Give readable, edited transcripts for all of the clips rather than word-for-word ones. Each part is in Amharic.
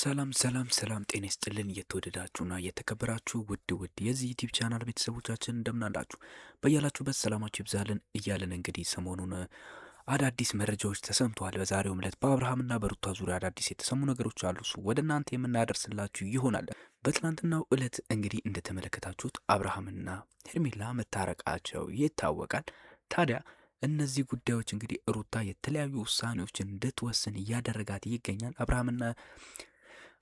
ሰላም ጤና ይስጥልን እየተወደዳችሁና እየተከበራችሁ ውድ የዚህ ዩቲዩብ ቻናል ቤተሰቦቻችን እንደምን አላችሁ? በያላችሁበት ሰላማችሁ ይብዛልን እያልን እንግዲህ ሰሞኑን አዳዲስ መረጃዎች ተሰምተዋል። በዛሬውም ዕለት በአብርሃምና በሩታ ዙሪያ አዳዲስ የተሰሙ ነገሮች አሉ። እሱ ወደ እናንተ የምናደርስላችሁ ይሆናል። በትናንትናው ዕለት እንግዲህ እንደተመለከታችሁት አብርሃምና ሄርሜላ መታረቃቸው ይታወቃል። ታዲያ እነዚህ ጉዳዮች እንግዲህ ሩታ የተለያዩ ውሳኔዎችን እንድትወስን እያደረጋት ይገኛል።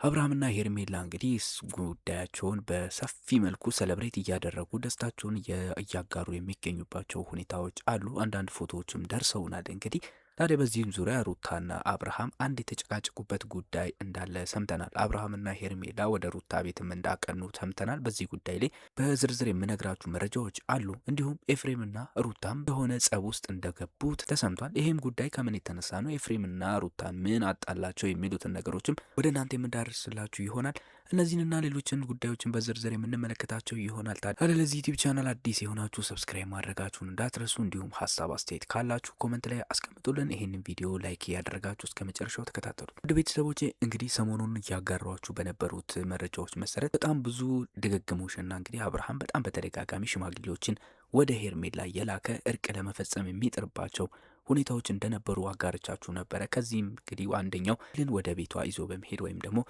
አብርሃምና ሄርሜላ እንግዲህ ጉዳያቸውን በሰፊ መልኩ ሰለብሬት እያደረጉ ደስታቸውን እያጋሩ የሚገኙባቸው ሁኔታዎች አሉ። አንዳንድ ፎቶዎችም ደርሰውናል። እንግዲህ ታዲያ በዚህም ዙሪያ ሩታና አብርሃም አንድ የተጨቃጨቁበት ጉዳይ እንዳለ ሰምተናል። አብርሃምና ሄርሜላ ወደ ሩታ ቤትም እንዳቀኑ ሰምተናል። በዚህ ጉዳይ ላይ በዝርዝር የምነግራችሁ መረጃዎች አሉ። እንዲሁም ኤፍሬምና ሩታም የሆነ ጸብ ውስጥ እንደገቡት ተሰምቷል። ይህም ጉዳይ ከምን የተነሳ ነው፣ ኤፍሬምና ሩታ ምን አጣላቸው የሚሉትን ነገሮችም ወደ እናንተ የምዳርስላችሁ ይሆናል። እነዚህንና ሌሎችን ጉዳዮችን በዝርዝር የምንመለከታቸው ይሆናል። ታዲያ ለዚህ ዩቲዩብ ቻናል አዲስ የሆናችሁ ሰብስክራይብ ማድረጋችሁን እንዳትረሱ፣ እንዲሁም ሀሳብ አስተያየት ካላችሁ ኮመንት ላይ አስቀምጡልን። ይህንን ቪዲዮ ላይክ ያደረጋችሁ እስከ መጨረሻው ተከታተሉ። ወደ ቤተሰቦቼ እንግዲህ ሰሞኑን እያጋሯችሁ በነበሩት መረጃዎች መሰረት በጣም ብዙ ድግግሞሽና እንግዲህ አብርሃም በጣም በተደጋጋሚ ሽማግሌዎችን ወደ ሄርሜላ የላከ እርቅ ለመፈጸም የሚጥርባቸው ሁኔታዎች እንደነበሩ አጋርቻችሁ ነበረ። ከዚህም እንግዲህ አንደኛው ወደ ቤቷ ይዞ በመሄድ ወይም ደግሞ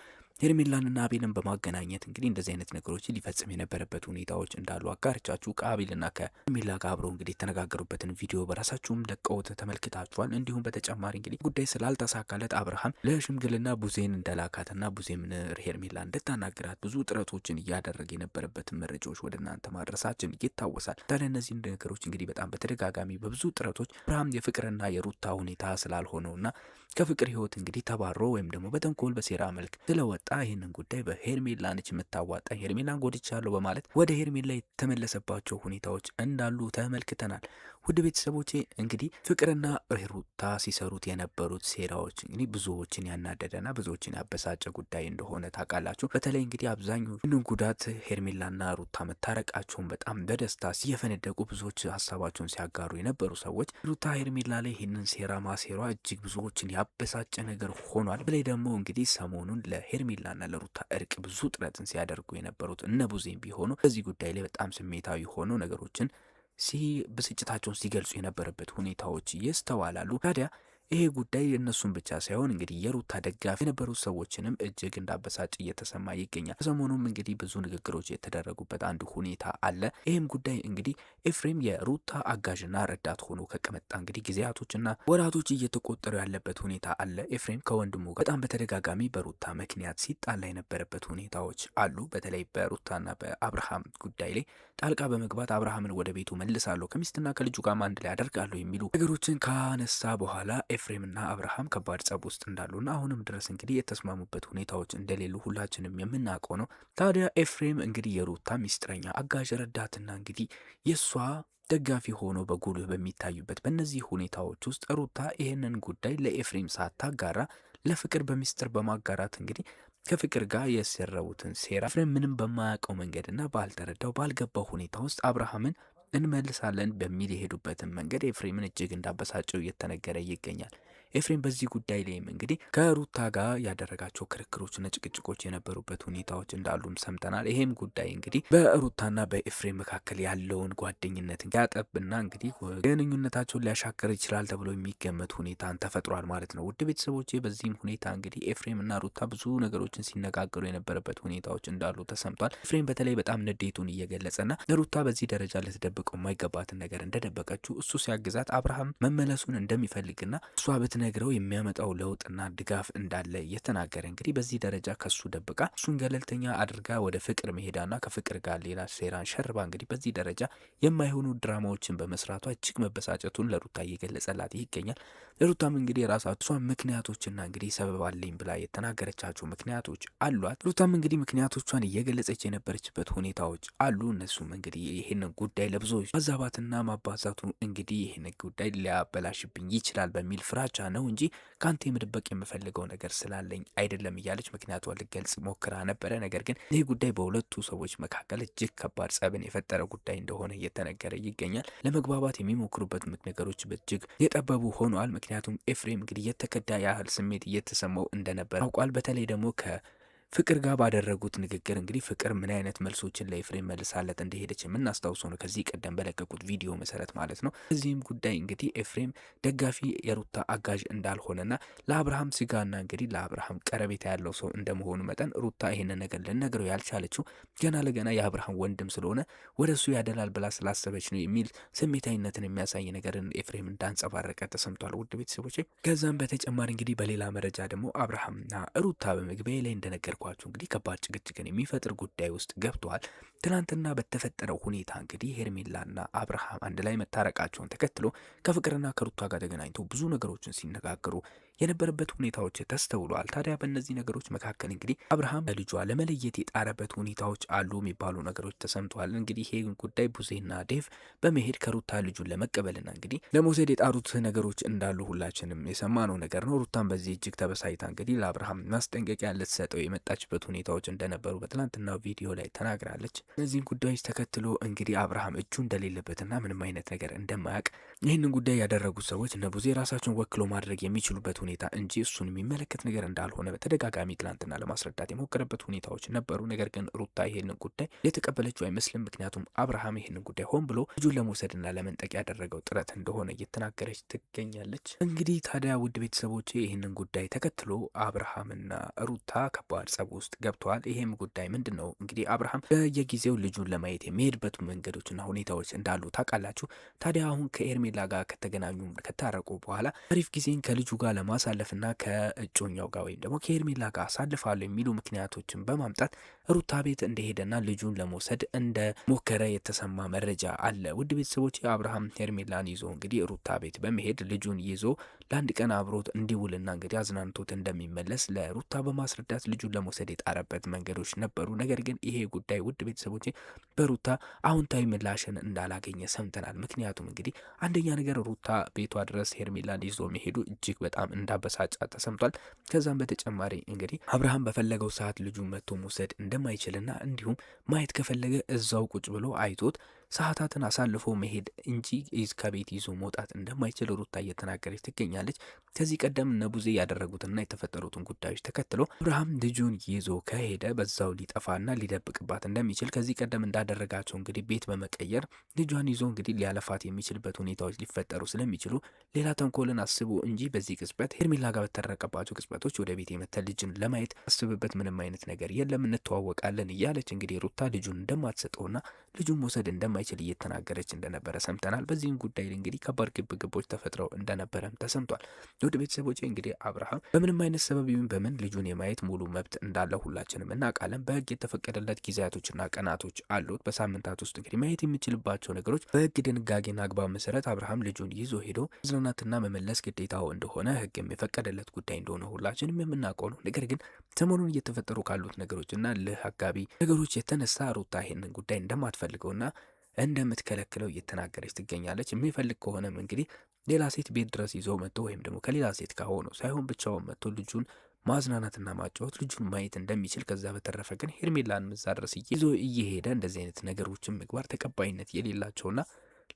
ሄርሜላንና አቤልን በማገናኘት እንግዲህ እንደዚህ አይነት ነገሮችን ሊፈጽም የነበረበት ሁኔታዎች እንዳሉ አጋርቻችሁ ከአቤልና ከሄርሜላ ጋር አብረው እንግዲህ የተነጋገሩበትን ቪዲዮ በራሳችሁም ለቀውት ተመልክታችኋል። እንዲሁም በተጨማሪ እንግዲህ ጉዳይ ስላልተሳካለት አብርሃም ለሽምግልና ቡዜን እንደላካትና ቡዜም ሄርሜላ እንድታናግራት ብዙ ጥረቶችን እያደረገ የነበረበትን መረጃዎች ወደ እናንተ ማድረሳችን ይታወሳል። ታዲያ እነዚህ ነገሮች እንግዲህ በጣም በተደጋጋሚ በብዙ ጥረቶች አብርሃም የፍቅርና የሩታ ሁኔታ ስላልሆነውና ከፍቅር ህይወት እንግዲህ ተባሮ ወይም ደግሞ በተንኮል በሴራ መልክ ስለወጣ ይህንን ጉዳይ በሄርሜላ ነች የምታዋጣ፣ ሄርሜላን ጎድቻለሁ በማለት ወደ ሄርሜላ የተመለሰባቸው ሁኔታዎች እንዳሉ ተመልክተናል። ውድ ቤተሰቦቼ እንግዲህ ፍቅርና ሩታ ሲሰሩት የነበሩት ሴራዎች እንግዲህ ብዙዎችን ያናደደና ብዙዎችን ያበሳጨ ጉዳይ እንደሆነ ታውቃላችሁ። በተለይ እንግዲህ አብዛኛው ጉዳት ሄርሜላና ሩታ መታረቃቸውን በጣም በደስታ ሲየፈነደቁ ብዙዎች ሀሳባቸውን ሲያጋሩ የነበሩ ሰዎች ሩታ ሄርሜላ ላይ ይህንን ሴራ ማሴሯ እጅግ ብዙዎችን ያበሳጨ ነገር ሆኗል። በተለይ ደግሞ እንግዲህ ሰሞኑን ለሄርሜላና ለሩታ እርቅ ብዙ ጥረትን ሲያደርጉ የነበሩት እነ ቡዜም ቢሆኑ በዚህ ጉዳይ ላይ በጣም ስሜታዊ ሆኖ ነገሮችን ብስጭታቸውን ሲገልጹ የነበረበት ሁኔታዎች ይስተዋላሉ። ታዲያ ይሄ ጉዳይ እነሱን ብቻ ሳይሆን እንግዲህ የሩታ ደጋፊ የነበሩት ሰዎችንም እጅግ እንዳበሳጭ እየተሰማ ይገኛል። ሰሞኑም እንግዲህ ብዙ ንግግሮች የተደረጉበት አንዱ ሁኔታ አለ። ይህም ጉዳይ እንግዲህ ኤፍሬም የሩታ አጋዥና ረዳት ሆኖ ከቀመጣ እንግዲህ ጊዜያቶችና ወራቶች እየተቆጠሩ ያለበት ሁኔታ አለ። ኤፍሬም ከወንድሙ ጋር በጣም በተደጋጋሚ በሩታ ምክንያት ሲጣላ የነበረበት ሁኔታዎች አሉ። በተለይ በሩታና በአብርሃም ጉዳይ ላይ ጣልቃ በመግባት አብርሃምን ወደ ቤቱ መልሳለሁ፣ ከሚስትና ከልጁ ጋር አንድ ላይ አደርጋለሁ የሚሉ ነገሮችን ካነሳ በኋላ ኤፍሬምና አብርሃም ከባድ ጸብ ውስጥ እንዳሉና አሁንም ድረስ እንግዲህ የተስማሙበት ሁኔታዎች እንደሌሉ ሁላችንም የምናውቀው ነው። ታዲያ ኤፍሬም እንግዲህ የሩታ ሚስጥረኛ አጋዥ ረዳትና እንግዲህ የእሷ ደጋፊ ሆኖ በጉልህ በሚታዩበት በእነዚህ ሁኔታዎች ውስጥ ሩታ ይህንን ጉዳይ ለኤፍሬም ሳታጋራ ለፍቅር በሚስጥር በማጋራት እንግዲህ ከፍቅር ጋር የሰረቡትን ሴራ ኤፍሬም ምንም በማያውቀው መንገድና ባልተረዳው ባልገባው ሁኔታ ውስጥ አብርሃምን እንመልሳለን በሚል የሄዱበትን መንገድ ኤፍሬምን እጅግ እንዳበሳጨው እየተነገረ ይገኛል። ኤፍሬም በዚህ ጉዳይ ላይም እንግዲህ ከሩታ ጋር ያደረጋቸው ክርክሮችና ጭቅጭቆች የነበሩበት ሁኔታዎች እንዳሉም ሰምተናል። ይሄም ጉዳይ እንግዲህ በሩታና በኤፍሬም መካከል ያለውን ጓደኝነት ያጠብና እንግዲህ ግንኙነታቸውን ሊያሻክር ይችላል ተብሎ የሚገመት ሁኔታን ተፈጥሯል ማለት ነው። ውድ ቤተሰቦቼ በዚህም ሁኔታ እንግዲህ ኤፍሬምና ሩታ ብዙ ነገሮችን ሲነጋገሩ የነበረበት ሁኔታዎች እንዳሉ ተሰምቷል። ኤፍሬም በተለይ በጣም ንዴቱን እየገለጸና ሩታ በዚህ ደረጃ ልትደብቀው የማይገባትን ነገር እንደደበቀችው እሱ ሲያግዛት አብርሃም መመለሱን እንደሚፈልግና እሷ ነግረው የሚያመጣው ለውጥና ድጋፍ እንዳለ እየተናገረ እንግዲህ በዚህ ደረጃ ከሱ ደብቃ እሱን ገለልተኛ አድርጋ ወደ ፍቅር መሄዳና ከፍቅር ጋር ሌላ ሴራን ሸርባ እንግዲህ በዚህ ደረጃ የማይሆኑ ድራማዎችን በመስራቷ እጅግ መበሳጨቱን ለሩታ እየገለጸላት ይገኛል። ለሩታም እንግዲህ የራሳቷ ምክንያቶችና እንግዲህ ሰበብ አለኝ ብላ የተናገረቻቸው ምክንያቶች አሏት። ሩታም እንግዲህ ምክንያቶቿን እየገለጸች የነበረችበት ሁኔታዎች አሉ። እነሱም እንግዲህ ይህንን ጉዳይ ለብዙዎች ማዛባትና ማባዛቱ እንግዲህ ይህን ጉዳይ ሊያበላሽብኝ ይችላል በሚል ፍራቻ ነው እንጂ ካንተ የምድበቅ የምፈልገው ነገር ስላለኝ አይደለም እያለች ምክንያቷን ልገልጽ ሞክራ ነበረ። ነገር ግን ይህ ጉዳይ በሁለቱ ሰዎች መካከል እጅግ ከባድ ጸብን የፈጠረ ጉዳይ እንደሆነ እየተነገረ ይገኛል። ለመግባባት የሚሞክሩበት ነገሮች እጅግ የጠበቡ ሆኗል። ምክንያቱም ኤፍሬም እንግዲህ የተከዳ ያህል ስሜት እየተሰማው እንደነበር አውቋል። በተለይ ደግሞ ፍቅር ጋር ባደረጉት ንግግር እንግዲህ ፍቅር ምን አይነት መልሶችን ለኤፍሬም መልሳለት እንደሄደች የምናስታውሰው ነው፣ ከዚህ ቀደም በለቀቁት ቪዲዮ መሰረት ማለት ነው። በዚህም ጉዳይ እንግዲህ ኤፍሬም ደጋፊ የሩታ አጋዥ እንዳልሆነና ለአብርሃም ስጋና እንግዲህ ለአብርሃም ቀረቤታ ያለው ሰው እንደመሆኑ መጠን ሩታ ይህንን ነገር ልነግረው ያልቻለችው ገና ለገና የአብርሃም ወንድም ስለሆነ ወደ እሱ ያደላል ብላ ስላሰበች ነው የሚል ስሜታዊነትን የሚያሳይ ነገርን ኤፍሬም እንዳንጸባረቀ ተሰምቷል። ውድ ቤተሰቦች ከዛም በተጨማሪ እንግዲህ በሌላ መረጃ ደግሞ አብርሃምና ሩታ በመግቢያ ላይ እንደነገርኳችሁ እንግዲህ ከባድ ጭቅጭቅን የሚፈጥር ጉዳይ ውስጥ ገብተዋል። ትናንትና በተፈጠረው ሁኔታ እንግዲህ ሄርሜላና አብርሃም አንድ ላይ መታረቃቸውን ተከትሎ ከፍቅርና ከሩታ ጋር ተገናኝተው ብዙ ነገሮችን ሲነጋገሩ የነበረበት ሁኔታዎች ተስተውለዋል። ታዲያ በእነዚህ ነገሮች መካከል እንግዲህ አብርሃም ለልጇ ለመለየት የጣረበት ሁኔታዎች አሉ የሚባሉ ነገሮች ተሰምተዋል። እንግዲህ ይህ ጉዳይ ቡዜና ዴቭ በመሄድ ከሩታ ልጁን ለመቀበልና እንግዲህ ለመውሰድ የጣሩት ነገሮች እንዳሉ ሁላችንም የሰማነው ነገር ነው። ሩታን በዚህ እጅግ ተበሳይታ እንግዲህ ለአብርሃም ማስጠንቀቂያ ልትሰጠው የመጣችበት ሁኔታዎች እንደነበሩ በትናንትናው ቪዲዮ ላይ ተናግራለች። እነዚህን ጉዳዮች ተከትሎ እንግዲህ አብርሃም እጁ እንደሌለበትና ምንም አይነት ነገር እንደማያውቅ ይህንን ጉዳይ ያደረጉት ሰዎች እነ ቡዜ ራሳቸውን ወክሎ ማድረግ የሚችሉበት ሁኔታ እንጂ እሱን የሚመለከት ነገር እንዳልሆነ በተደጋጋሚ ትናንትና ለማስረዳት የሞከረበት ሁኔታዎች ነበሩ። ነገር ግን ሩታ ይህንን ጉዳይ የተቀበለችው አይመስልም። ምክንያቱም አብርሃም ይህንን ጉዳይ ሆን ብሎ ልጁን ለመውሰድና ለመንጠቅ ያደረገው ጥረት እንደሆነ እየተናገረች ትገኛለች። እንግዲህ ታዲያ ውድ ቤተሰቦች ይህንን ጉዳይ ተከትሎ አብርሃምና ሩታ ከባድ ጸብ ውስጥ ገብተዋል። ይሄም ጉዳይ ምንድን ነው? እንግዲህ አብርሃም በየጊዜው ልጁን ለማየት የሚሄድበት መንገዶችና ሁኔታዎች እንዳሉ ታውቃላችሁ። ታዲያ አሁን ከኤርሜላ ጋር ከተገናኙ ከታረቁ በኋላ አሪፍ ጊዜን ከልጁ ጋር ለማሳለፍና ከእጮኛው ጋር ወይም ደግሞ ከኤርሜላ ጋር አሳልፋለሁ የሚሉ ምክንያቶችን በማምጣት ሩታ ቤት እንደሄደና ልጁን ለመውሰድ እንደሞከረ የተሰማ መረጃ አለ። ውድ ቤተሰቦች አብርሃም ሄርሜላን ይዞ እንግዲህ ሩታ ቤት በመሄድ ልጁን ይዞ ለአንድ ቀን አብሮት እንዲውልና እንግዲህ አዝናንቶት እንደሚመለስ ለሩታ በማስረዳት ልጁን ለመውሰድ የጣረበት መንገዶች ነበሩ። ነገር ግን ይሄ ጉዳይ ውድ ቤተሰቦች በሩታ አዎንታዊ ምላሽን እንዳላገኘ ሰምተናል። ምክንያቱም እንግዲህ አንደኛ ነገር ሩታ ቤቷ ድረስ ሄርሜላን ይዞ መሄዱ እጅግ በጣም እንዳበሳጫ ተሰምቷል። ከዛም በተጨማሪ እንግዲህ አብርሃም በፈለገው ሰዓት ልጁን መጥቶ መውሰድ እንደማይችልና እንዲሁም ማየት ከፈለገ እዛው ቁጭ ብሎ አይቶት ሰዓታትን አሳልፎ መሄድ እንጂ ከቤት ይዞ መውጣት እንደማይችል ሩታ እየተናገረች ትገኛለች። ከዚህ ቀደም ነቡዜ ያደረጉትና የተፈጠሩትን ጉዳዮች ተከትሎ አብርሃም ልጁን ይዞ ከሄደ በዛው ሊጠፋና ሊደብቅባት እንደሚችል ከዚህ ቀደም እንዳደረጋቸው እንግዲህ ቤት በመቀየር ልጇን ይዞ እንግዲህ ሊያለፋት የሚችልበት ሁኔታዎች ሊፈጠሩ ስለሚችሉ ሌላ ተንኮልን አስቡ እንጂ በዚህ ቅጽበት ሄርሜላ ጋር በተረቀባቸው ቅጽበቶች ወደ ቤት የመተ ልጅን ለማየት አስብበት ምንም አይነት ነገር የለም፣ እንተዋወቃለን እያለች እንግዲህ ሩታ ልጁን እንደማትሰጠውና ልጁን መውሰድ እንደማይችል እየተናገረች እንደነበረ ሰምተናል። በዚህም ጉዳይ እንግዲህ ከባድ ግብግቦች ተፈጥረው እንደነበረም ተሰምቷል። ወደ ቤተሰቦች እንግዲህ አብርሃም በምንም አይነት ሰበብ ይሁን በምን ልጁን የማየት ሙሉ መብት እንዳለ ሁላችንም እናውቃለን። በህግ የተፈቀደለት ጊዜያቶችና ቀናቶች አሉት። በሳምንታት ውስጥ እንግዲህ ማየት የሚችልባቸው ነገሮች በህግ ድንጋጌና አግባብ መሰረት አብርሃም ልጁን ይዞ ሄዶ መዝናናትና መመለስ ግዴታው እንደሆነ ህግ የፈቀደለት ጉዳይ እንደሆነ ሁላችንም የምናውቀው ነው። ነገር ግን ሰሞኑን እየተፈጠሩ ካሉት ነገሮችና ለህጋቢ ነገሮች የተነሳ ሩታ ይሄንን ጉዳይ እንደማትፈልገውና እንደምትከለክለው እየተናገረች ትገኛለች። የሚፈልግ ከሆነም እንግዲህ ሌላ ሴት ቤት ድረስ ይዞ መጥቶ ወይም ደግሞ ከሌላ ሴት ጋር ሆኖ ሳይሆን ብቻውን መጥቶ ልጁን ማዝናናትና ማጫወት ልጁን ማየት እንደሚችል፣ ከዛ በተረፈ ግን ሄርሜላን እዛ ድረስ ይዞ እየሄደ እንደዚህ አይነት ነገሮችን ምግባር ተቀባይነት የሌላቸውና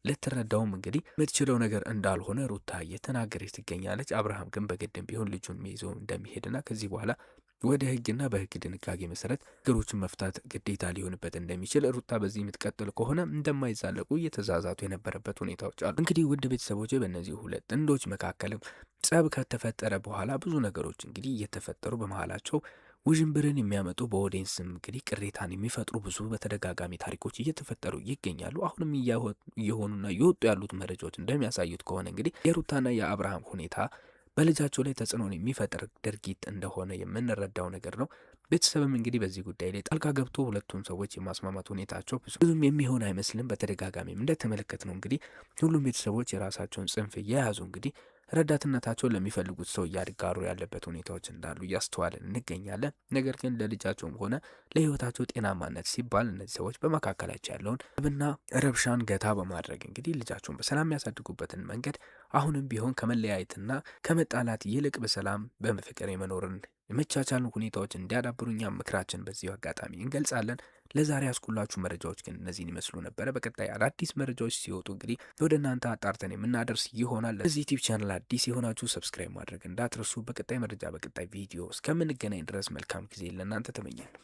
ልትረዳውም እንግዲህ የምትችለው ነገር እንዳልሆነ ሩታ እየተናገረች ትገኛለች። አብርሃም ግን በግድም ቢሆን ልጁን ይዞ እንደሚሄድና ከዚህ በኋላ ወደ ህግና በህግ ድንጋጌ መሰረት ነገሮችን መፍታት ግዴታ ሊሆንበት እንደሚችል ሩታ በዚህ የምትቀጥል ከሆነ እንደማይዛለቁ እየተዛዛቱ የነበረበት ሁኔታዎች አሉ። እንግዲህ ውድ ቤተሰቦች በእነዚህ ሁለት ጥንዶች መካከልም ጸብ ከተፈጠረ በኋላ ብዙ ነገሮች እንግዲህ እየተፈጠሩ በመሀላቸው ውዥንብርን የሚያመጡ በኦዲየንስም እንግዲህ ቅሬታን የሚፈጥሩ ብዙ በተደጋጋሚ ታሪኮች እየተፈጠሩ ይገኛሉ። አሁንም እየሆኑና እየወጡ ያሉት መረጃዎች እንደሚያሳዩት ከሆነ እንግዲህ የሩታና የአብርሃም ሁኔታ በልጃቸው ላይ ተጽዕኖን የሚፈጥር ድርጊት እንደሆነ የምንረዳው ነገር ነው። ቤተሰብም እንግዲህ በዚህ ጉዳይ ላይ ጣልቃ ገብቶ ሁለቱም ሰዎች የማስማማት ሁኔታቸው ብዙም የሚሆን አይመስልም። በተደጋጋሚም እንደተመለከት ነው እንግዲህ ሁሉም ቤተሰቦች የራሳቸውን ጽንፍ እየያዙ እንግዲህ ረዳትነታቸውን ለሚፈልጉት ሰው እያጋሩ ያለበት ሁኔታዎች እንዳሉ እያስተዋልን እንገኛለን። ነገር ግን ለልጃቸውም ሆነ ለሕይወታቸው ጤናማነት ሲባል እነዚህ ሰዎች በመካከላቸው ያለውን ብና ረብሻን ገታ በማድረግ እንግዲህ ልጃቸውን በሰላም ያሳድጉበትን መንገድ አሁንም ቢሆን ከመለያየትና ከመጣላት ይልቅ በሰላም በፍቅር የመኖርን የመቻቻልን ሁኔታዎች እንዲያዳብሩ እኛም ምክራችን በዚሁ አጋጣሚ እንገልጻለን። ለዛሬ ያስኩላችሁ መረጃዎች ግን እነዚህን ይመስሉ ነበረ። በቀጣይ አዳዲስ መረጃዎች ሲወጡ እንግዲህ ወደ እናንተ አጣርተን የምናደርስ ይሆናል። ለዚህ ዩቲዩብ ቻናል አዲስ የሆናችሁ ሰብስክራይብ ማድረግ እንዳትረሱ። በቀጣይ መረጃ በቀጣይ ቪዲዮ እስከምንገናኝ ድረስ መልካም ጊዜ ለእናንተ ተመኛለሁ።